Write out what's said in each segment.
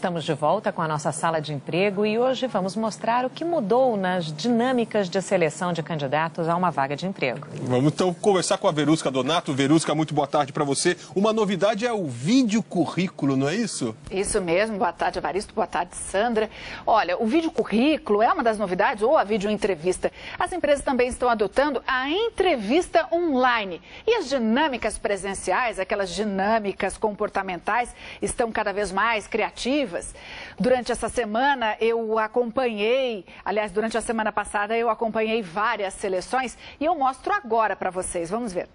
estamos de volta com a nossa sala de emprego e hoje vamos mostrar o que mudou nas dinâmicas de seleção de candidatos a uma vaga de emprego. Vamos então conversar com a Verusca Donato. Verusca, muito boa tarde para você. Uma novidade é o vídeo currículo, não é isso? Isso mesmo. Boa tarde, Evaristo. Boa tarde, Sandra. Olha, o vídeo currículo é uma das novidades, ou a vídeo entrevista. As empresas também estão adotando a entrevista online. E as dinâmicas presenciais, aquelas dinâmicas comportamentais, estão cada vez mais criativas. Durante essa semana durante a semana passada eu acompanhei várias seleções e eu mostro agora para vocês. Vamos ver.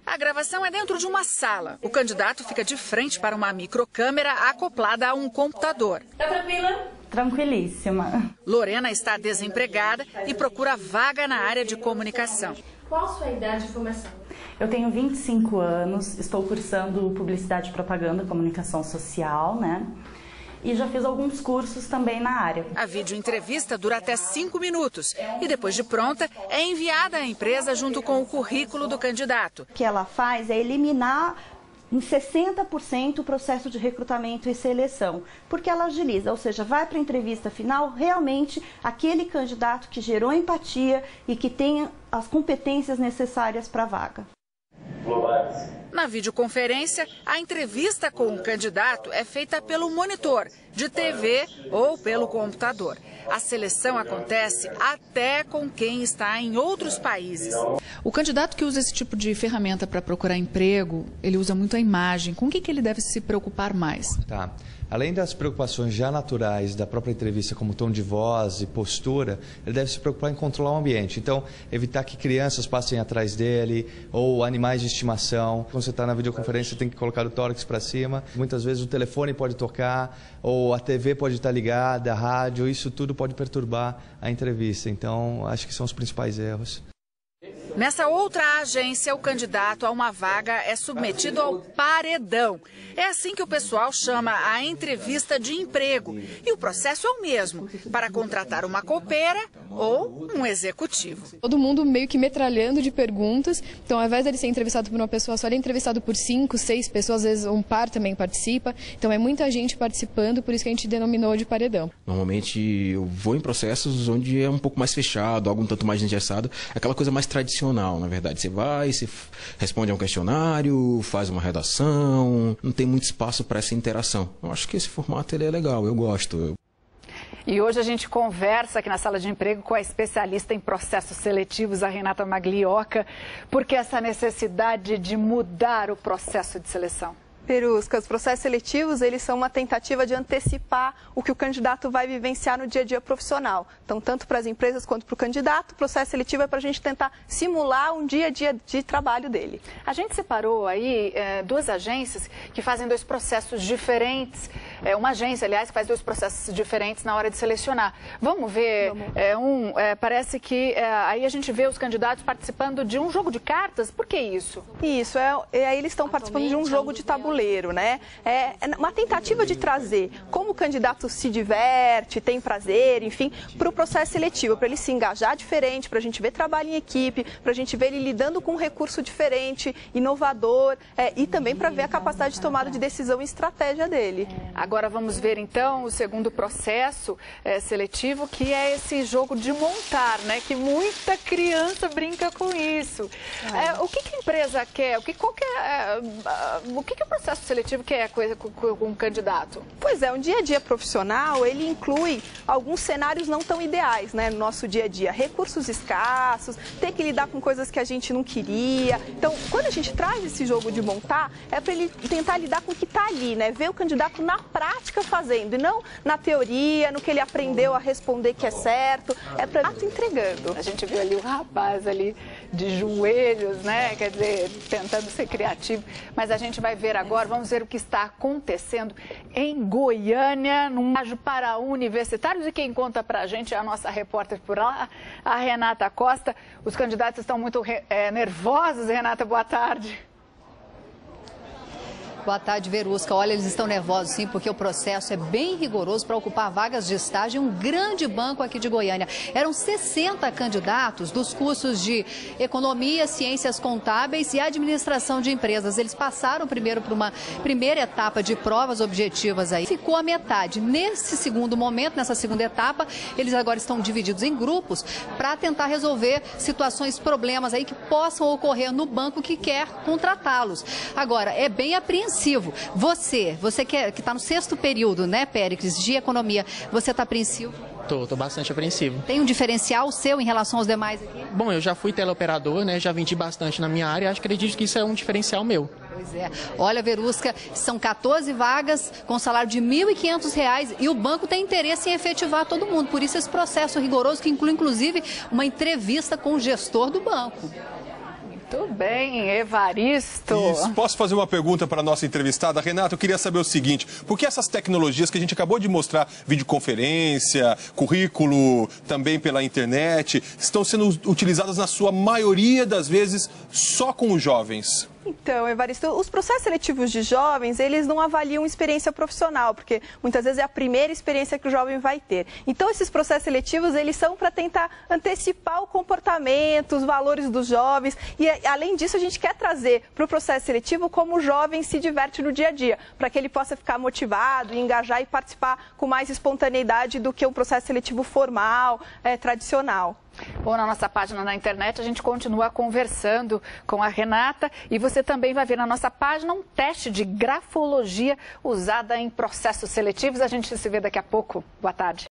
A gravação é dentro de uma sala. O candidato fica de frente para uma microcâmera acoplada a um computador. Tá tranquila? Tranquilíssima. Lorena está desempregada e procura vaga na área de comunicação. Qual a sua idade de formação? Eu tenho 25 anos, estou cursando Publicidade e Propaganda, Comunicação Social, né? E já fiz alguns cursos também na área. A videoentrevista dura até 5 minutos e depois de pronta é enviada à empresa junto com o currículo do candidato. O que ela faz é eliminar em 60% o processo de recrutamento e seleção, porque ela agiliza, ou seja, vai para a entrevista final realmente aquele candidato que gerou empatia e que tenha as competências necessárias para a vaga. Na videoconferência, a entrevista com o candidato é feita pelo monitor, de TV ou pelo computador. A seleção acontece até com quem está em outros países. O candidato que usa esse tipo de ferramenta para procurar emprego, ele usa muito a imagem. Com o que ele deve se preocupar mais? Tá. Além das preocupações já naturais da própria entrevista, como tom de voz e postura, ele deve se preocupar em controlar o ambiente. Então, evitar que crianças passem atrás dele ou animais de estimação. Quando você está na videoconferência, você tem que colocar o tórax para cima. Muitas vezes o telefone pode tocar ou a TV pode estar ligada, a rádio. Isso tudo pode perturbar a entrevista. Então, acho que são os principais erros. Nessa outra agência, o candidato a uma vaga é submetido ao paredão. É assim que o pessoal chama a entrevista de emprego. E o processo é o mesmo, para contratar uma copeira ou um executivo. Todo mundo meio que metralhando de perguntas. Então, ao invés de ele ser entrevistado por uma pessoa só, ele é entrevistado por 5, 6 pessoas. Às vezes um par também participa. Então, é muita gente participando, por isso que a gente denominou de paredão. Normalmente, eu vou em processos onde é um pouco mais fechado, algo um tanto mais engessado, aquela coisa mais tradicional. Na verdade, você vai, você responde a um questionário, faz uma redação, não tem muito espaço para essa interação. Eu acho que esse formato ele é legal, eu gosto. E hoje a gente conversa aqui na sala de emprego com a especialista em processos seletivos, a Renata Maglioca, porque essa necessidade de mudar o processo de seleção. Verusca, os processos seletivos, eles são uma tentativa de antecipar o que o candidato vai vivenciar no dia a dia profissional. Então, tanto para as empresas quanto para o candidato, o processo seletivo é para a gente tentar simular um dia a dia de trabalho dele. A gente separou aí duas agências que fazem dois processos diferentes. Uma agência, aliás, que faz dois processos diferentes na hora de selecionar. Vamos ver, parece que aí a gente vê os candidatos participando de um jogo de cartas. Por que isso? Isso, aí eles estão participando de um jogo de tabuleiro. Né? É uma tentativa de trazer como o candidato se diverte, tem prazer, enfim, para o processo seletivo, para ele se engajar diferente, para a gente ver trabalho em equipe, para a gente ver ele lidando com um recurso diferente, inovador, e também para ver a capacidade de tomada de decisão e estratégia dele. Agora vamos ver então o segundo processo seletivo, que é esse jogo de montar, né? Que muita criança brinca com isso. O que a empresa quer? O que o processo seletivo quer coisa com um candidato? Pois é, um dia a dia profissional, ele inclui alguns cenários não tão ideais, né, no nosso dia a dia. Recursos escassos, ter que lidar com coisas que a gente não queria. Então, quando a gente traz esse jogo de montar, é para ele tentar lidar com o que está ali, né? Ver o candidato na prática fazendo, e não na teoria, no que ele aprendeu a responder que é certo. É para ele entregando. A gente viu ali o rapaz ali de joelhos, né? Quer dizer, tentando ser criativo. Mas a gente vai ver agora, vamos ver o que está acontecendo em Goiânia, num estágio para universitários. E quem conta para a gente é a nossa repórter por lá, a Renata Costa. Os candidatos estão muito nervosos. Renata, boa tarde. Boa tarde, Verusca. Olha, eles estão nervosos sim, porque o processo é bem rigoroso para ocupar vagas de estágio em um grande banco aqui de Goiânia. Eram 60 candidatos dos cursos de Economia, Ciências Contábeis e Administração de Empresas. Eles passaram primeiro por uma primeira etapa de provas objetivas aí. Ficou a metade. Nesse segundo momento, nessa segunda etapa, eles agora estão divididos em grupos para tentar resolver situações, problemas aí que possam ocorrer no banco que quer contratá-los. Agora, é bem apreensivo. Você que está no 6º período, né, Péricles, de Economia, você está apreensivo? Tô bastante apreensivo. Tem um diferencial seu em relação aos demais aqui? Bom, eu já fui teleoperador, né? Já vendi bastante na minha área. Acredito que isso é um diferencial meu. Pois é. Olha, Verusca, são 14 vagas com salário de R$ 1.500 e o banco tem interesse em efetivar todo mundo. Por isso esse processo rigoroso que inclui, inclusive, uma entrevista com o gestor do banco. Muito bem, Evaristo. Isso. Posso fazer uma pergunta para a nossa entrevistada? Renata, eu queria saber o seguinte, por que essas tecnologias que a gente acabou de mostrar, videoconferência, currículo, também pela internet, estão sendo utilizadas na sua maioria das vezes só com os jovens? Então, Evaristo, os processos seletivos de jovens, eles não avaliam experiência profissional, porque muitas vezes é a primeira experiência que o jovem vai ter. Então, esses processos seletivos, eles são para tentar antecipar o comportamento, os valores dos jovens. E, além disso, a gente quer trazer para o processo seletivo como o jovem se diverte no dia a dia, para que ele possa ficar motivado, engajar e participar com mais espontaneidade do que um processo seletivo formal, tradicional. Bom, na nossa página na internet a gente continua conversando com a Renata e você também vai ver na nossa página um teste de grafologia usada em processos seletivos. A gente se vê daqui a pouco. Boa tarde.